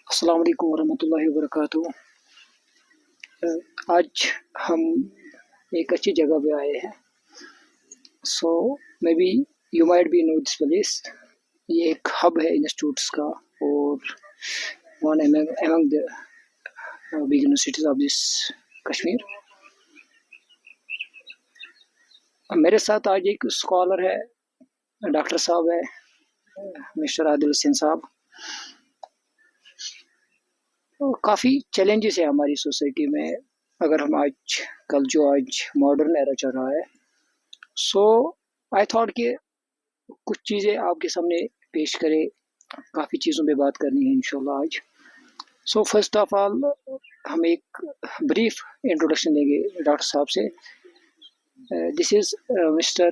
अस्सलाम वालेकुम वरहमतुल्लाहि वबरकातुहू। आज हम एक अच्छी जगह पे आए हैं। So maybe you might be know this place. ये एक हब है इंस्टीट्यूट्स का और one among the big universities of this Kashmir. मेरे साथ आज एक स्कॉलर है, डॉक्टर साहब है, मिस्टर आदिल हुसैन साहब। काफ़ी चैलेंजेस है हमारी सोसाइटी में, अगर हम आज मॉडर्न एरा चल रहा है। सो आई थॉट कि कुछ चीज़ें आपके सामने पेश करें, काफ़ी चीज़ों पे बात करनी है इंशाल्लाह आज। सो फर्स्ट ऑफ ऑल हम एक ब्रीफ इंट्रोडक्शन देंगे डॉक्टर साहब से। This is mister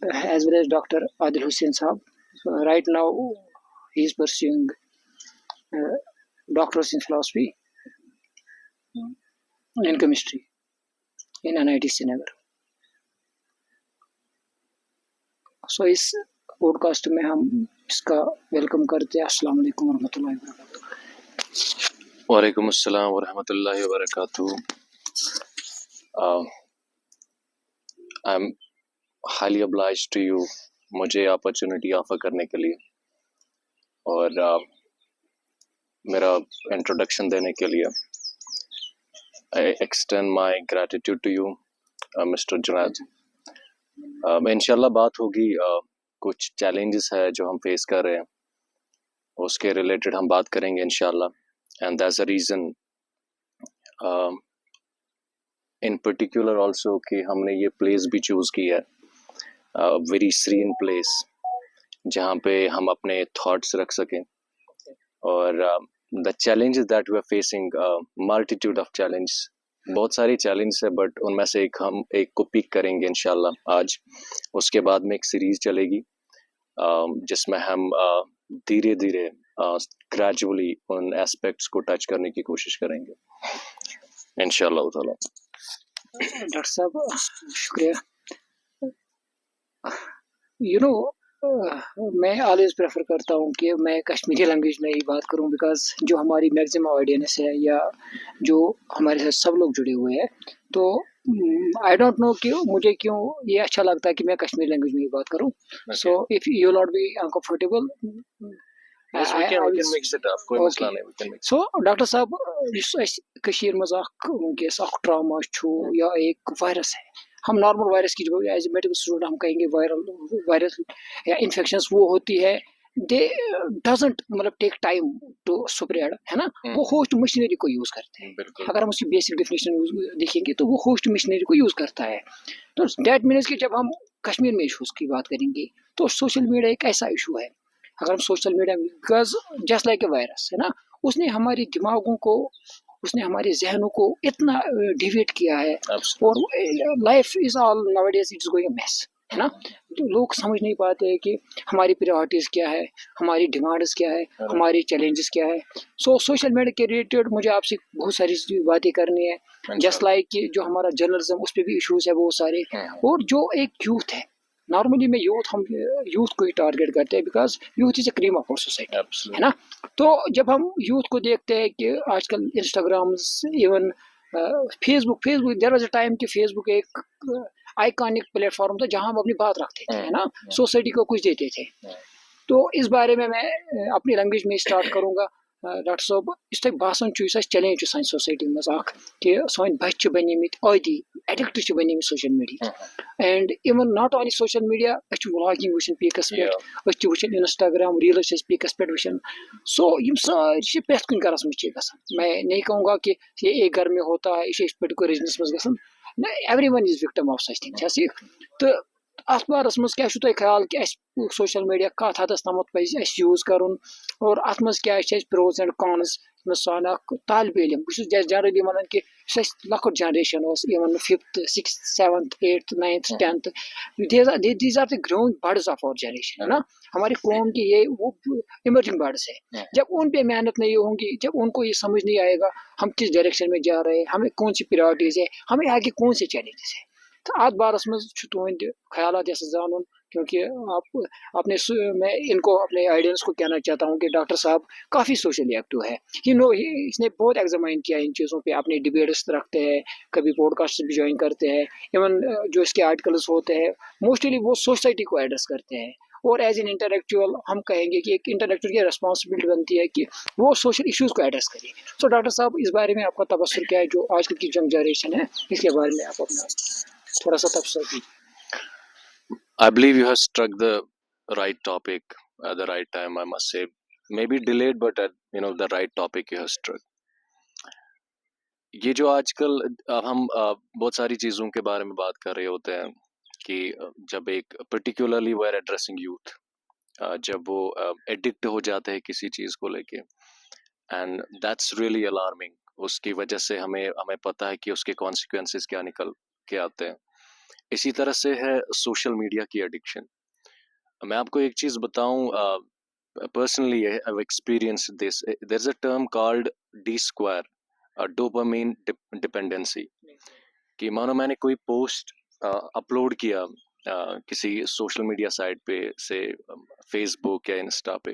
as well as doctor Adil Hussain साहब। Right now he is pursuing doctors in philosophy and chemistry in NIT Srinagar. So इस पॉडकास्ट में हम इसका वेलकम करते हैं। अस्सलाम वालेकुम वरहमतुल्लाहि वबरकातुहू। वालेकुम अस्सलाम वरहमतुल्लाहि वबरकातुहू। I am highly obliged to you मुझे अपॉर्चुनिटी ऑफर करने के लिए और मेरा इंट्रोडक्शन देने के लिए। I extend my gratitude to you mister Junaid. इंशाल्लाह बात होगी, कुछ चैलेंजेस है जो हम फेस कर रहे हैं, उसके रिलेटेड हम बात करेंगे इंशाल्लाह। And that's a reason in particular also कि हमने ये प्लेस भी चूज़ की है, वेरी सीरीन प्लेस जहाँ पे हम अपने थॉट्स रख सकें। और the challenges that we are facing, multitude of challenge, बहुत सारी चैलेंज है, बट उनमें से हम एक को पिक करेंगे इंशाल्लाह आज। उसके बाद में एक सीरीज चलेगी जिसमें हम धीरे धीरे ग्रेजुअली उन एस्पेक्ट्स को टच करने की कोशिश करेंगे इंशाल्लाह ताला। डॉक्टर साहब शुक्रिया। यू नो मैं ऑलवेज प्रेफर करता हूँ कि मैं कश्मीरी लैंग्वेज में ही बात करूँ, बिकॉज जो हमारी मैक्सिमम ऑडियंस है या जो हमारे साथ सब लोग जुड़े हुए हैं, तो आई डोंट नो कि मुझे क्यों ये अच्छा लगता है कि मैं कश्मीरी लैंग्वेज में ही बात करूँ। So if you not be uncomfortable, Yes, we can mix it up. कोई मसला नहीं, we can mix it up. So doctor साहब, यस अस कशीर मज वनकस ट्रामा या एक वायरस है, हम नॉर्मल वायरस की जो एज ए मेडिकल स्टूडेंट हम कहेंगे वायरस या इन्फेक्शंस वो होती है, दे डजंट मतलब टेक टाइम टू स्प्रेड, है ना। वो होस्ट मशीनरी को यूज़ करते हैं। अगर हम उसकी बेसिक डेफिनेशन देखेंगे तो वो होस्ट मशीनरी को यूज़ करता है। तो दैट मीन्स कि जब हम कश्मीर में इशूज़ की बात करेंगे तो सोशल मीडिया एक ऐसा इशू है, अगर हम social media, because just like a virus, है ना, उसने हमारे दिमागों को, उसने हमारे जहनों को इतना डिवेट किया है। और life is all nowadays it's going a mess, है ना। तो लोग समझ नहीं पाते हैं कि हमारी प्रायोरिटीज क्या है, हमारी डिमांड्स क्या है, हमारी चैलेंजेस क्या है। सो सोशल मीडिया के रिलेटेड मुझे आपसे बहुत सारी बातें करनी है, जस्ट लाइक कि जो हमारा जर्नलिज्म उस पर भी इशूज है बहुत सारे। और जो एक यूथ है, नॉर्मली में हम यूथ को ही टारगेट करते हैं, because youth is a cream of our society, है ना। तो जब हम यूथ को देखते हैं कि आजकल Instagram, even Facebook there was a time कि फेसबुक एक आइकॉनिक प्लेटफॉर्म था जहां हम अपनी बात रखते थे, है ना, सोसाइटी को कुछ देते थे। तो इस बारे में मैं अपनी लैंग्वेज में स्टार्ट करूंगा। डॉक्टर साहब, इस तक बासन चैलेंज सान सोसाइटी मज कि सन बच्चे बनिमित आदि एडिक्ट बनिमित social media, and even not only social media, vlogging वुचन पीकस पे, वुचन इंस्टाग्राम रील्स पीकस पे वुचन। सो यम सारी प्रेथ कुन गरस मज गसान। मैं नहीं कहूँगा कि ये एक घर में होता है, ये पर्टिकुलर रीजनस मज गसान, ना, everyone is victim of such things. तो अत बारस मज क्या ख्याल कि सोशल मीडिया कत हदस तमत पे यूज करुन, और अत मज क्या प्रोज एंड कॉन्स। सान तालब इलम बस जनरली वन कि लकुट generation even 5th 6th 7th 8th 9th 10th, these are the growing birds of our generation, है ना। हमारी कौम की ये वो इमर्जिंग बर्ड्स है। जब उन पे मेहनत नहीं होंगी, जब उनको ये समझ नहीं आएगा हम किस डायरेक्शन में जा रहे हैं, हमें कौन सी प्रायोरिटीज है, हमें आगे कौन से चैलेंजेस है, तो अत बारस मज तुंद ख्याल जान क्योंकि मैं इनको अपने ऑडियंस को कहना चाहता हूँ कि डॉक्टर साहब काफ़ी सोशली एक्टिव है। इसने बहुत एग्जामाइन किया इन चीज़ों पे, अपने डिबेट्स रखते हैं, कभी पॉडकास्ट भी ज्वाइन करते हैं। इवन जो इसके आर्टिकल्स होते हैं मोस्टली वो सोसाइटी को एड्रेस करते हैं। और एज एन इंटेलेक्चुअल हम कहेंगे कि एक इंटेलेक्चुअल की रिस्पॉन्सिबिलिटी बनती है कि वो सोशल इश्यूज को एड्रेस करे। तो डॉक्टर साहब इस बारे में आपका तबसर क्या है, जो आजकल की यंग जनरेशन है इसके बारे में आप अपना थोड़ा सा तबसर दीजिए। I believe you have struck the right topic at the right time. I must say, maybe delayed, but at the right topic you have struck. ये जो आजकल हम बहुत सारी चीज़ों के बारे में बात कर रहे होते हैं कि जब एक particularly we are addressing youth, जब वो एडिक्ट हो जाते हैं किसी चीज़ को लेके, एंड दैट्स रियली अलार्मिंग। उसकी वजह से हमें हमें पता है कि उसके कॉन्सिक्वेंसेस क्या निकल के आते हैं। इसी तरह से है सोशल मीडिया की एडिक्शन। मैं आपको एक चीज़ बताऊं, personally I've experienced this. There's a term called D square, dopamine dependency. कि मानो मैंने कोई पोस्ट अपलोड किया किसी सोशल मीडिया साइट पे से फेसबुक या इंस्टा पे,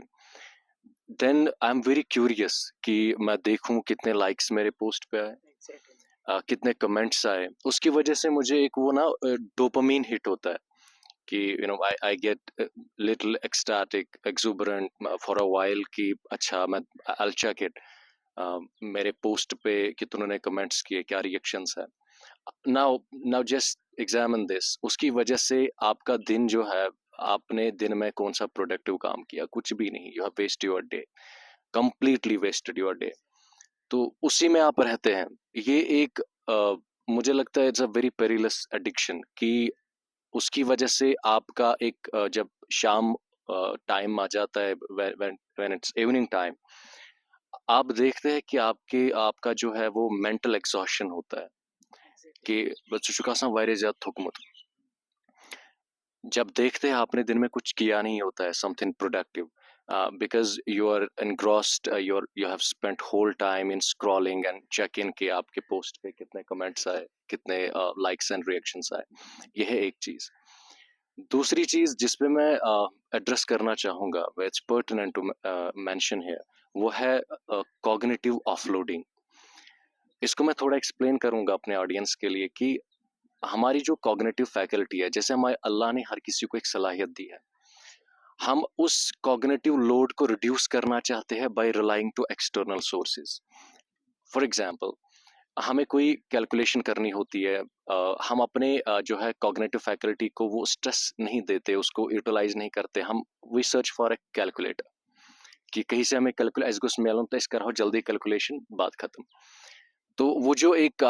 then I am very curious कि मैं देखूं कितने लाइक्स मेरे पोस्ट पे आए, कितने कमेंट्स आए। उसकी वजह से मुझे एक वो ना डोपामीन हिट होता है कि I get little ecstatic, exuberant for a while कि अच्छा मैं I'll check it, मेरे पोस्ट पे कितनों ने कमेंट्स किए, क्या रिएक्शंस है। Now just examine this. उसकी वजह से आपका दिन जो है, आपने दिन में कौन सा प्रोडक्टिव काम किया? कुछ भी नहीं। You have waste your day, completely wasted your day. तो उसी में आप रहते हैं। ये एक मुझे लगता है it's a very perilous addiction कि उसकी वजह से आपका एक जब शाम टाइम आ जाता है, व्हेन इट्स इवनिंग टाइम, आप देखते हैं कि आपका जो है वो मेंटल एग्जॉशन होता है कि वायरे ज्यादा थुकमुत। जब देखते हैं आपने दिन में कुछ किया नहीं होता है something productive, because you are engrossed, you have spent whole time in scrolling and check in कि आपके पोस्ट पे कितने कमेंट्स आए, कितने लाइक्स एंड रिएक्शंस आए। यह है एक चीज। दूसरी चीज जिस पे मैं एड्रेस करना चाहूंगा, it's pertinent to mention here, वो है कॉग्निटिव ऑफलोडिंग। इसको मैं थोड़ा एक्सप्लेन करूंगा अपने ऑडियंस के लिए कि हमारी जो कॉग्निटिव फैकल्टी है, जैसे हमारे अल्लाह ने हर किसी को एक सलाहियत दी है, हम उस कॉग्निटिव लोड को रिड्यूस करना चाहते हैं by relying to external sources. For example, हमें कोई कैलकुलेशन करनी होती है, हम अपने जो है कॉग्निटिव फैकल्टी को वो स्ट्रेस नहीं देते, उसको यूटिलाइज नहीं करते। हम we search for a calculator कि कहीं से हमें कैलकुलेट इसको स्मेल तो इस करो जल्दी कैलकुलेशन, बात खत्म। तो वो जो एक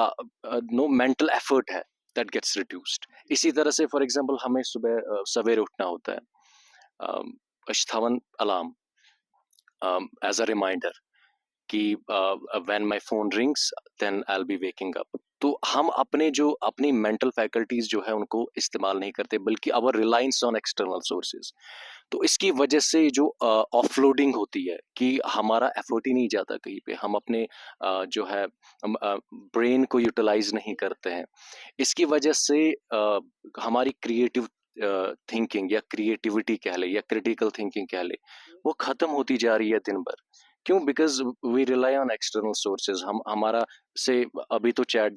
नो मेंटल एफर्ट है, दैट गेट्स रिड्यूस्ड। इसी तरह से फॉर एग्जांपल हमें सुबह सवेरे उठना होता है, अश्थावन अलार्म एज अ रिमाइंडर कि when my phone rings then I will be waking up. तो हम अपनी मेंटल फैकल्टीज जो है उनको इस्तेमाल नहीं करते, बल्कि our reliance on external sources. तो इसकी वजह से जो ऑफलोडिंग होती है कि हमारा एफर्ट ही नहीं जाता कहीं पे, हम अपने जो है ब्रेन को यूटिलाइज नहीं करते हैं। इसकी वजह से हमारी क्रिएटिव थिंकिंग या क्रिएटिविटी कह ले या क्रिटिकल थिंकिंग कह ले, वो खत्म होती जा रही है दिन भर। क्यों? Because we rely on external sources. हम हमारा से अभी तो चैट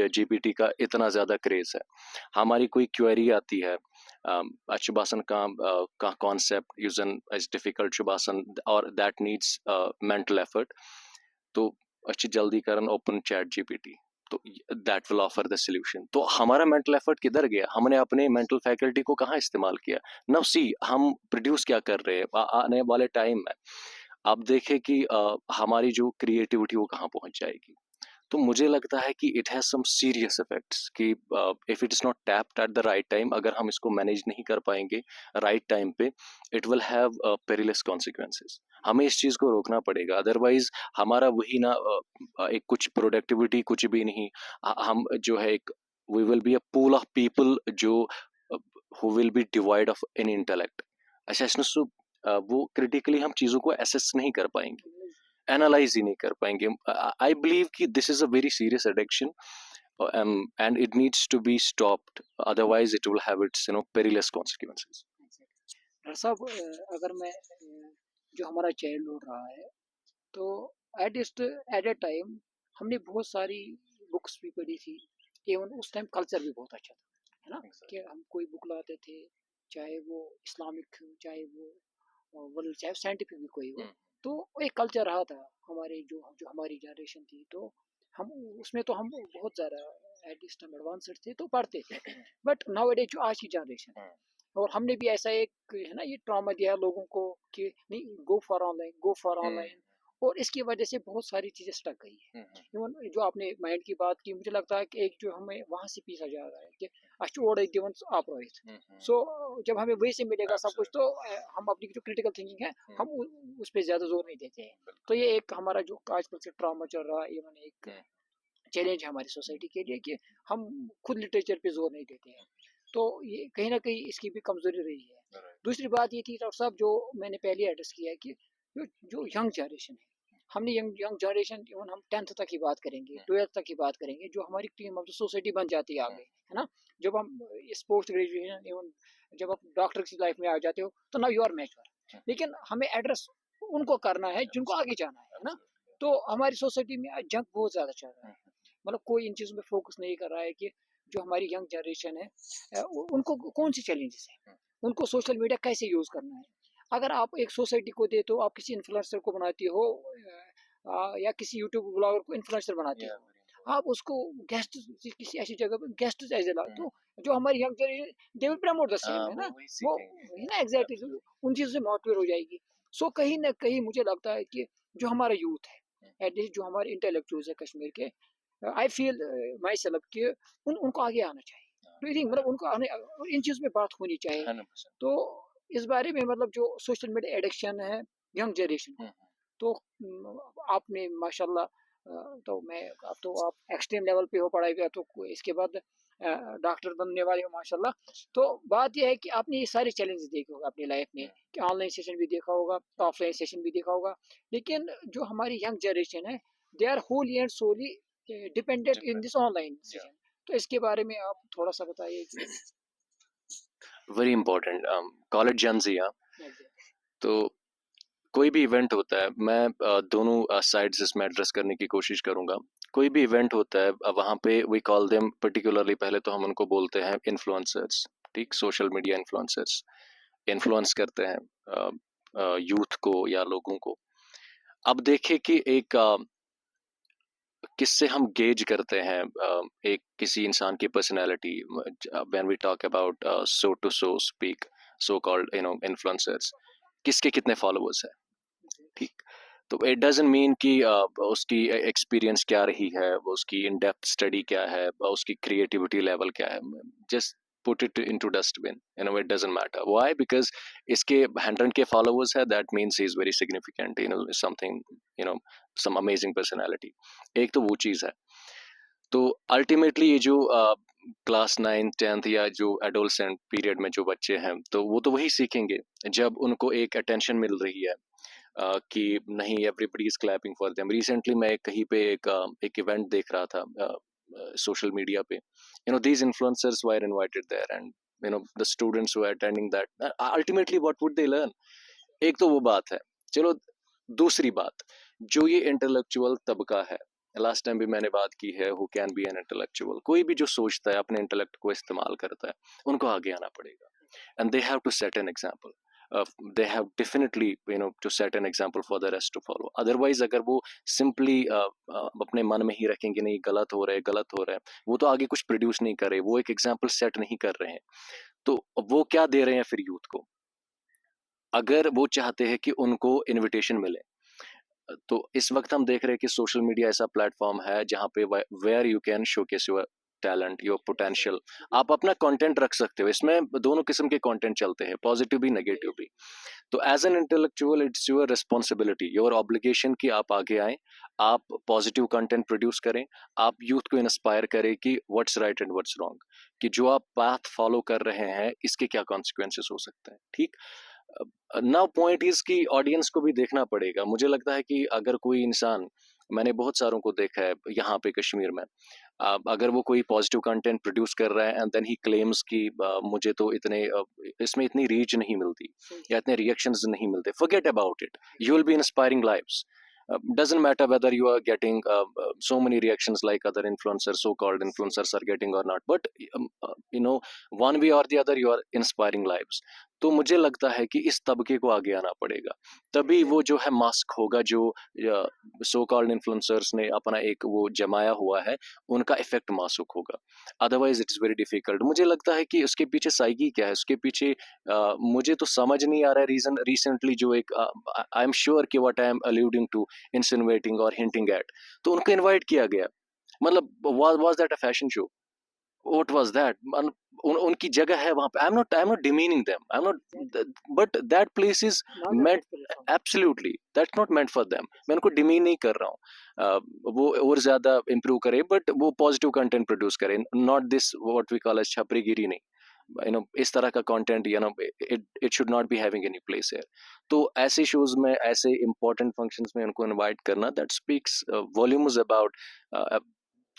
जीपीटी का इतना ज़्यादा क्रेज है। हमारी कोई क्वेरी आती है, शुभासन का कॉन्सेप्ट यूजन इज डिफिकल्ट शुभासन और दैट नीड्स मेंटल एफर्ट, तो अच्छी जल्दी करन ओपन चैट जीपीटी, तो that will offer the solution. तो हमारा मेंटल एफर्ट किधर गया? हमने अपने मेंटल फैकल्टी को कहाँ इस्तेमाल किया? नाउ सी हम प्रोड्यूस क्या कर रहे हैं आने वाले टाइम में। आप देखें कि हमारी जो क्रिएटिविटी वो कहाँ पहुंच जाएगी। तो मुझे लगता है कि it has some serious effects कि if it is not tapped at the right time, अगर हम इसको मैनेज नहीं कर पाएंगे राइट टाइम पे, it will have perilous consequences. हमें इस चीज को रोकना पड़ेगा, अदरवाइज हमारा वही ना एक कुछ प्रोडक्टिविटी कुछ भी नहीं। हम जो है एक we will be a pool of people जो who will be divide of in intellect. असेसनेस वो क्रिटिकली हम चीजों को एसेस नहीं कर पाएंगे, एनालाइज ही नहीं कर पाएंगे। आई बिलीव कि this is a very serious addiction and it needs to be stopped, otherwise it will have its perilous consequences. Doctor साहब, अगर मैं जो हमारा चाइल्डहुड रहा है, तो एट ए टाइम हमने बहुत सारी बुक्स भी पढ़ी थी। इवन उस टाइम कल्चर भी बहुत अच्छा था, है ना? कि हम कोई बुक लाते थे, चाहे वो इस्लामिक हो, चाहे वो वर्ल्ड, चाहे साइंटिफिक भी कोई हो, तो एक कल्चर रहा था हमारे जो जो हमारी जनरेशन थी, तो हम उसमें तो हम बहुत ज़्यादा एटलीस्ट हम एडवांस्ड थे, तो पढ़ते थे। बट नाउ एडे जो आज की जनरेशन है, और हमने भी ऐसा एक है ना ये ट्रॉमा दिया लोगों को कि नहीं, go for online, go for online, और इसकी वजह से बहुत सारी चीज़ें स्टक गई है। इवन जो आपने माइंड की बात की, मुझे लगता है कि एक जो हमें वहाँ से पीसा जा रहा है कि अच्छी दिवन आप रोहित, सो जब हमें वही से मिलेगा सब कुछ, तो हम अपनी जो क्रिटिकल थिंकिंग है हम उस पर ज़्यादा जोर नहीं देते हैं। तो ये एक हमारा जो आजकल से ट्रॉमा चल रहा है, इवन एक चैलेंज है हमारी सोसाइटी के लिए कि हम खुद लिटरेचर पे जोर नहीं देते हैं। तो ये कहीं ना कहीं इसकी भी कमजोरी रही है। दूसरी बात ये थी डॉक्टर साहब, जो मैंने पहले एड्रेस किया है कि जो यंग जनरेशन है, हमने यंग जनरेशन, इवन हम 10th तक की बात करेंगे, 12th तक की बात करेंगे, जो हमारी टीम ऑफ द सोसाइटी बन जाती है आगे, है ना? जब हम इस पोस्ट ग्रेजुएशन, इवन जब आप डॉक्टर की लाइफ में आ जाते हो, तो नाउ यू आर मैच्योर। लेकिन हमें एड्रेस उनको करना है जिनको आगे जाना है ना? तो हमारी सोसाइटी में आज जंग बहुत ज़्यादा चल रहा है, मतलब कोई इन चीज़ों पे फोकस नहीं कर रहा है कि जो हमारी यंग जनरेशन है, उनको कौन सी चैलेंजेस है, उनको सोशल मीडिया कैसे यूज़ करना है। अगर आप एक सोसाइटी को दे, तो आप किसी इन्फ्लुएंसर को बनाती हो, या किसी यूट्यूब ब्लॉगर को इन्फ्लुएंसर बनाती हो, आप उसको गेस्ट किसी ऐसी जगह पे गेस्ट एज ए ला, तो जो हमारी young generation, they will promote the same, है ना? वो है ना, एग्जैक्टली उन चीज़ों से मोटिवेट हो जाएगी। सो कहीं ना कहीं मुझे लगता है कि जो हमारा यूथ है, एटलीस्ट जो हमारे इंटेलेक्चुअल्स है कश्मीर के, आई फील माई सेल्फ कि उनको आगे आना चाहिए। डू यू थिंक, मतलब उनको आने इन चीज़ में बात होनी चाहिए। 100%। तो इस बारे में, मतलब जो सोशल मीडिया एडिक्शन है यंग जनरेशन को, तो आपने माशाल्लाह, तो मैं, अब तो आप एक्सट्रीम लेवल पे हो पढ़ाई का, तो इसके बाद डॉक्टर बनने वाले हो माशाल्लाह। तो बात यह है कि आपने ये सारे चैलेंजेस देखे होगा अपनी लाइफ में, कि ऑनलाइन सेशन भी देखा होगा, ऑफलाइन सेशन भी देखा होगा, लेकिन जो हमारी यंग जनरेशन है, they are wholly and solely dependent in this online session. तो इसके बारे में आप थोड़ा सा बताइए। वेरी इंपॉर्टेंट, कॉलेज जेंजिया। तो कोई भी इवेंट होता है, मैं दोनों साइड्स इसमें एड्रेस करने की कोशिश करूंगा। कोई भी इवेंट होता है, वहाँ पे वी कॉल देम पर्टिकुलरली, पहले तो हम उनको बोलते हैं इन्फ्लुएंसर्स, ठीक? सोशल मीडिया इन्फ्लुएंसर्स इन्फ्लुएंस करते हैं यूथ को या लोगों को। अब देखिए कि एक किससे हम गेज करते हैं एक किसी इंसान की personality, when we talk about so to so speak, so called influencers, किसके कितने फॉलोअर्स हैं, ठीक? तो इट डजंट मीन कि उसकी एक्सपीरियंस क्या रही है, उसकी इन डेप्थ स्टडी क्या है, उसकी क्रिएटिविटी लेवल क्या है। Just put it into dustbin, it doesn't matter. Why? Because इसके 100 के followers है, that means he is very significant, something, some amazing personality. एक तो वो चीज़ है। तो अल्टीमेटली ये जो क्लास 9th 10th या जो एडोलसेंट पीरियड में जो बच्चे हैं, तो वो तो वही सीखेंगे जब उनको एक अटेंशन मिल रही है कि नहीं, everybody is clapping for them. Recently मैं कहीं पे एक इवेंट देख रहा था सोशल मीडिया पे, these influencers were invited there, and the students who are attending that, ultimately what would they learn? एक तो वो बात है। चलो, दूसरी बात, जो ये इंटेलेक्चुअल तबका है, लास्ट टाइम भी मैंने बात की है, who can be an intellectual, कोई भी जो सोचता है, अपने इंटेलेक्ट को इस्तेमाल करता है, उनको आगे आना पड़ेगा, and they have to set an example. they have definitely to set an example for the rest to follow. Otherwise अगर वो simply अपने मन में ही रखेंगे नहीं, गलत हो रहा है, वो तो आगे कुछ प्रोड्यूस नहीं कर रहे, वो एक एग्जाम्पल सेट नहीं कर रहे हैं, तो वो क्या दे रहे हैं फिर यूथ को? अगर वो चाहते हैं कि उनको इनविटेशन मिले, तो इस वक्त हम देख रहे हैं कि सोशल मीडिया ऐसा प्लेटफॉर्म है जहाँ पे where you can showcase your talent, your potential, आप अपना कंटेंट रख सकते हो। इसमें दोनों किस्म के कंटेंट चलते हैं, पॉजिटिव भी नेगेटिव भी। तो as an intellectual it's your responsibility, your obligation कि आप आगे आए, आप पॉजिटिव कंटेंट प्रोड्यूस करें, आप यूथ को इंस्पायर करें कि what's right and what's wrong, कि जो आप पाथ फॉलो कर रहे हैं इसके क्या कॉन्सिक्वेंसेस हो सकते हैं, ठीक? नाउ पॉइंट इज कि ऑडियंस को भी देखना पड़ेगा। मुझे लगता है कि अगर कोई इंसान, मैंने बहुत सारों को देखा है यहाँ पे कश्मीर में, अगर वो कोई पॉजिटिव कंटेंट प्रोड्यूस कर रहा है एंड देन ही क्लेम्स कि मुझे तो इतने इसमें इतनी रीच नहीं मिलती या इतने रिएक्शंस नहीं मिलते, forget about it. You will be inspiring lives. Doesn't matter whether you are getting so many reactions like other influencers, so-called influencers are getting or not, but one way or the other you are inspiring lives. तो मुझे लगता है कि इस तबके को आगे आना पड़ेगा, तभी वो जो है मास्क होगा जो सो कॉल्ड इन्फ्लुएंसर्स ने अपना एक वो जमाया हुआ है, उनका इफेक्ट मासूक होगा। Otherwise it's very difficult. मुझे लगता है कि उसके पीछे साइकी क्या है, उसके पीछे मुझे तो समझ नहीं आ रहा है रीजन। रिसेंटली जो एक आई एम श्योर कि what I am alluding to, insinuating और हिंटिंग एट, तो उनको इनवाइट किया गया। मतलब was that a fashion show? What was that? उनकी जगह है वहां पे। I'm not demeaning them. I'm not, but that place is meant, absolutely that's not meant for them. मैं उनको डिमीन नहीं कर रहा हूँ। वो और ज्यादा इम्प्रूव करे, बट वो पॉजिटिव कंटेंट प्रोड्यूस करे, not this what we call as छपरीगिरी नहीं। इस तरह का content it should not be having any place here. तो ऐसे शोज में, ऐसे इंपॉर्टेंट फंक्शंस में उनको इनवाइट करना, दैट स्पीक्स वॉल्यूम्स अबाउट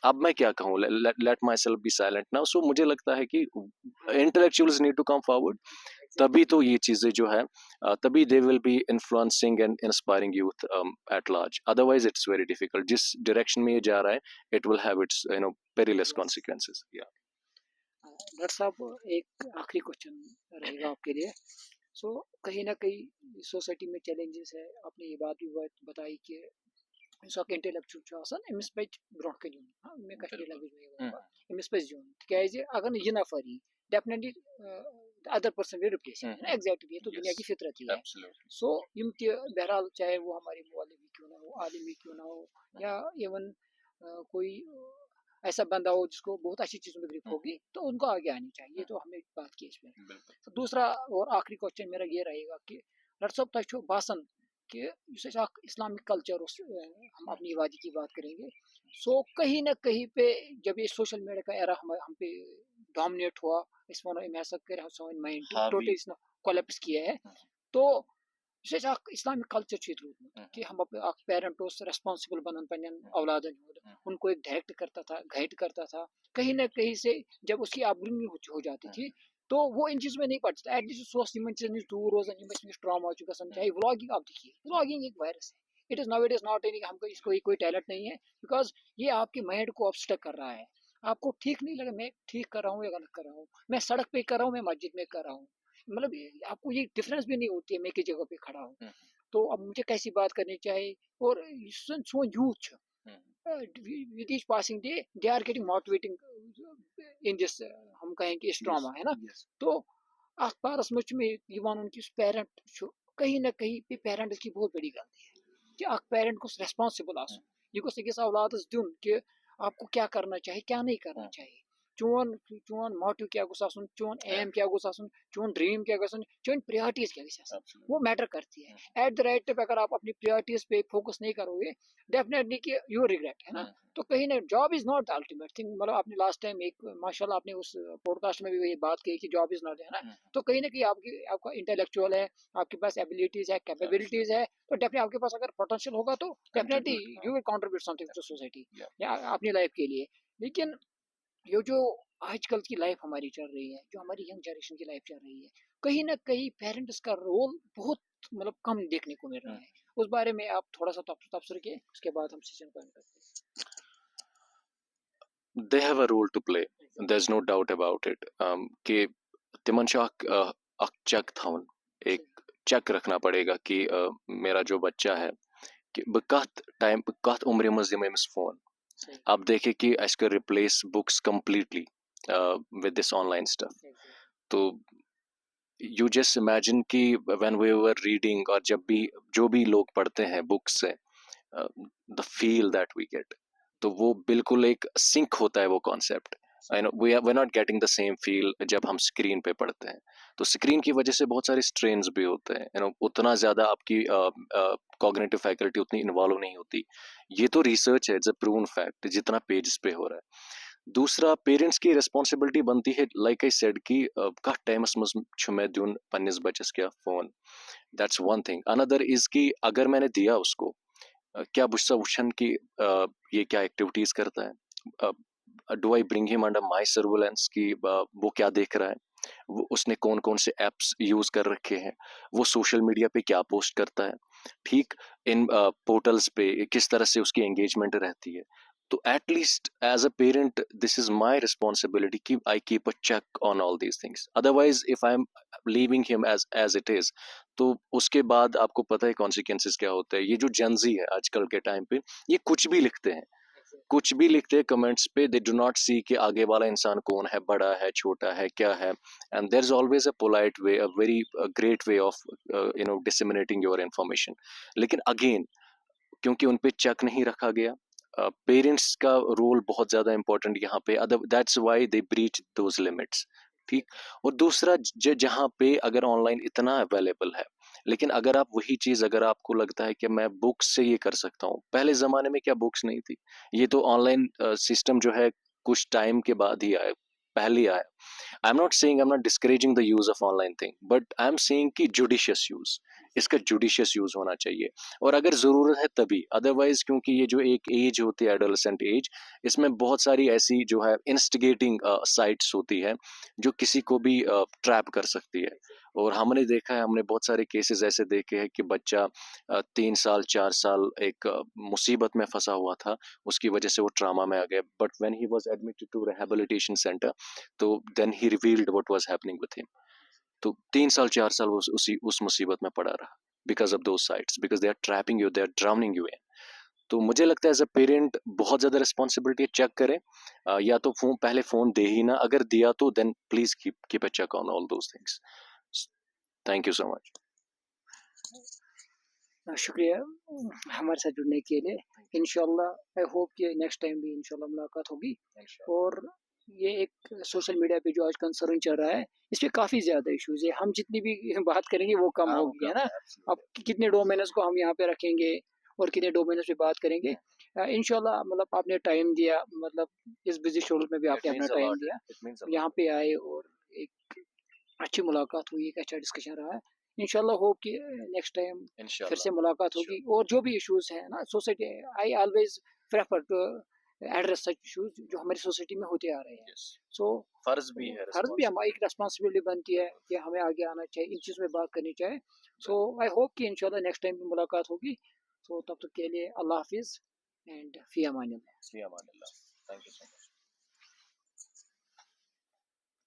अब मैं क्या कहूँ, let myself be silent now. So मुझे लगता है कि intellectuals need to come forward, तभी तो ये चीजें जो है तभी they will be influencing and inspiring youth at large. Otherwise it's very difficult. जिस डायरेक्शन में ये जा रहा है, it will have its perilous consequences. Doctor साहब, एक आखिरी क्वेश्चन रहेगा आपके लिए। सो कहीं ना कहीं सोसाइटी में चैलेंजेस है, आपने ये बात भी बताई कि इंटेलेक्चुअल अमिस पे ब्रोह कन मे अमिस पे तिज अगर यह नफर यी definitely other person will replace exactly, ये तो दुनिया की फितरत ही है। सो यम बहरहाल, चाहे वो हमारे मौलवी क्यों ना हो, आलिमी क्यों ना हो, या इवन कोई ऐसा बंदा हो जिसको बहुत अच्छी चीज़ों में ग्रिप होगी, तो उनको आगे आनी चाहिए। तो हमने बात की इसमें। तो दूसरा और आखिरी क्वेश्चन मेरा ये रहेगा कि डॉक्टर साहब तुझे बासन कि इस्लामिक कल्चर, हम अपनी वादी की बात करेंगे। सो कहीं ना कहीं पे जब ये सोशल मीडिया का एरा हम पे डोमिनेट हुआ, इस माइंड टोटली कोलैप्स किया है। तो इस्लामिक कल्चर कि हम पेरेंटों रेस्पॉन्सिबल बनन पन्न औलादन, उनको एक डायरेक्ट करता था, गाइड करता था। कहीं ना कहीं से जब उसकी अपब्रिंगिंग हो जाती थी, तो वो इन चीज़ों में नहीं पड़ता। एटलीस्ट सोच चीज़ दूर रोजान, ट्रामा चाहे व्लॉगिंग। आप देखिए, व्लॉगिंग एक वायरस है। इट इज नॉट एनी हमको इसको कोई टैलेंट नहीं है, बिकॉज ये आपके माइंड को ऑब्स्ट्रक्ट कर रहा है। आपको ठीक नहीं लगा मैं ठीक कर रहा हूँ या गलत कर रहा हूँ, मैं सड़क पे कर रहा हूँ, मैं मस्जिद में कर रहा हूँ, मतलब आपको ये डिफरेंस भी नहीं होती है मैं किस जगह पे खड़ा हूँ। तो अब मुझे कैसी बात करनी चाहिए? और सो youth with each passing day they are getting motivating in this हम कहेंगे इस ड्रामा है ना। तो अखबार में उनकी पेरेंट कहीं ना कहीं पे पेरेंट की बहुत बड़ी गलती है कि आप पेरेंट को रेस्पॉन्सिबल आसो ये अकिस औलादस दिन कि आपको क्या करना चाहिए क्या नहीं करना चाहिए। चोन चोन मोटिव क्या गोस आसुन, चोन एम क्या गोस आसुन, चोन ड्रीम क्या गोस, चोन प्रायोरिटीज क्या गई, वो मैटर करती है। एट द राइट टाइम अगर आप अपनी प्रायोरिटीज पे फोकस नहीं करोगे, डेफिनेटली कि यू रिग्रेट, है ना। तो कहीं ना job is not the ultimate thing. मतलब आपने लास्ट टाइम एक माशाल्लाह आपने उस पॉडकास्ट में भी ये बात कही कि जॉब इज नॉट, है ना। तो कहीं ना कहीं आपका इंटेलेक्चुअल है, आपके पास एबिलिटीज है, कैपेबिलिटीज है, तो डेफिनेटली आपके पास अगर पोटेंशियल होगा तो definitely you will contribute something to society या अपनी लाइफ के लिए। लेकिन ये जो आजकल की लाइफ हमारी चल रही है, जो हमारी यंग जनरेशन की लाइफ चल रही है, कहीं ना कहीं पेरेंट्स का रोल बहुत मतलब कम देखने को मिल रहा है। उस बारे में आप थोड़ा सा तबसर के, उसके बाद हम सेशन को एंड करते हैं। They have a role to play. There's no doubt about it. कि तिमन अक चक थाउन, एक चक रखना पड़ेगा कि मेरा जो बच्चा है कि कत टाइम कत उम्र मज दिम अमिस फोन। आप देखें कि अस कर replace books completely with this online stuff. तो यू जस्ट इमेजिन कि व्हेन वी वर रीडिंग, और जब भी जो भी लोग पढ़ते हैं बुक्स से, the feel that we get, तो वो बिल्कुल एक सिंक होता है वो concept. We are not getting the same feel जब हम स्क्रीन पे पढ़ते हैं। तो स्क्रीन की वजह से बहुत सारे स्ट्रेन्स भी होते हैं, उतना ज्यादा आपकी कॉग्निटिव फैकल्टी उतनी इन्वॉल्व नहीं होती। ये तो रिसर्च है, इट्स अ प्रूवन फैक्ट, जितना पेजेस पे हो रहा है। दूसरा, पेरेंट्स की रिस्पॉन्सिबिलिटी बनती है, लाइक आई सेड, कि कत टाइमस मज छु मैं दुन पन्निस बच्चस क्या phone. That's one thing. Another is कि अगर मैंने दिया उसको, क्या बुस्सा वुशन कि ये क्या एक्टिविटीज करता है। Do I bring him under my surveillance कि वो क्या देख रहा है, वो उसने कौन कौन से एप्स यूज कर रखे हैं, वो सोशल मीडिया पे क्या पोस्ट करता है, ठीक, इन पोर्टल्स पे किस तरह से उसकी एंगेजमेंट रहती है। तो at least as a parent this is my responsibility कि I keep a check on all these things. Otherwise if I am leaving him as it is, तो उसके बाद आपको पता है कॉन्सिक्वेंसेस क्या होते हैं। ये जो जेंजी है आजकल के टाइम पे, ये कुछ भी लिखते हैं, कुछ भी लिखते हैं कमेंट्स पे, दे डू नॉट सी कि आगे वाला इंसान कौन है, बड़ा है, छोटा है, क्या है। And there is always a polite way, a very great way of disseminating your information. लेकिन अगेन, क्योंकि उन पे चेक नहीं रखा गया, पेरेंट्स का रोल बहुत ज्यादा इंपॉर्टेंट यहाँ पे, other that's why they breach those limits, ठीक। और दूसरा, जहाँ पे अगर ऑनलाइन इतना अवेलेबल है, लेकिन अगर आप वही चीज, अगर आपको लगता है कि मैं बुक्स से ये कर सकता हूँ, पहले जमाने में क्या बुक्स नहीं थी, ये तो ऑनलाइन सिस्टम जो है कुछ टाइम के बाद ही आया, पहले आया। I am not saying, I am not discouraging the use of online thing, but I am saying कि जुडिशियस यूज, इसका जुडिशियस यूज होना चाहिए। और अगर जरूरत है तभी, अदरवाइज, क्योंकि ये जो एक एज होती है एडोलेसेंट एज, इसमें बहुत सारी ऐसी जो है इंस्टिगेटिंग साइट्स होती है जो किसी को भी ट्रैप कर सकती है। और हमने देखा है, हमने बहुत सारे केसेस ऐसे देखे हैं कि बच्चा 3 साल 4 साल एक मुसीबत में फंसा हुआ था, उसकी वजह से वो ट्रामा में आ गया, but when he was admitted to rehabilitation centre, तो then he revealed what was happening with him. तो 3 साल 4 साल वो उस मुसीबत में पड़ा रहा, because of those sites, because they are trapping you, they are drowning you in. तो मुझे लगता है एज अ पेरेंट बहुत ज्यादा रिस्पॉन्सिबिलिटी चेक करें, या तो पहले फोन दे ही ना, अगर दिया तो then please keep a check on all those things. Thank you so much. शुक्रिया हमारे साथ जुड़ने के लिए। इंशाल्लाह आई होप कि नेक्स्ट टाइम भी इंशाल्लाह मुलाकात होगी। और ये एक सोशल मीडिया पे जो आज कंसर्न चल रहा है, इस पे काफ़ी ज़्यादा इश्यूज है, हम जितनी भी बात करेंगे वो कम होगी, है ना। अब कितने डोमेनर्स को हम यहाँ पे रखेंगे और कितने डोमेनर्स पे बात करेंगे। इंशाल्लाह मतलब आपने टाइम दिया, मतलब इस बिजी शेड्यूल में भी आपने अपना टाइम दिया, यहाँ पे आए और एक अच्छी मुलाकात हुई, एक अच्छा डिस्कशन रहा है। इंशाल्लाह हो कि नेक्स्ट टाइम फिर से मुलाकात होगी। और जो भी इश्यूज हैं ना society, I always prefer to address such issues जो हमारी सोसाइटी में होते आ रहे हैं। सो फर्ज भी है, फर्ज भी हमारी एक रिस्पॉन्सिबिलिटी बनती है कि हमें आगे आना चाहिए, इन चीज़ों में बात करनी चाहिए। सो आई होप कि इंशाल्लाह नेक्स्ट टाइम भी मुलाकात होगी। सो तब तक के लिए अल्लाह हाफिज़ एंड फी अमानिल्लाह। Thank you so much.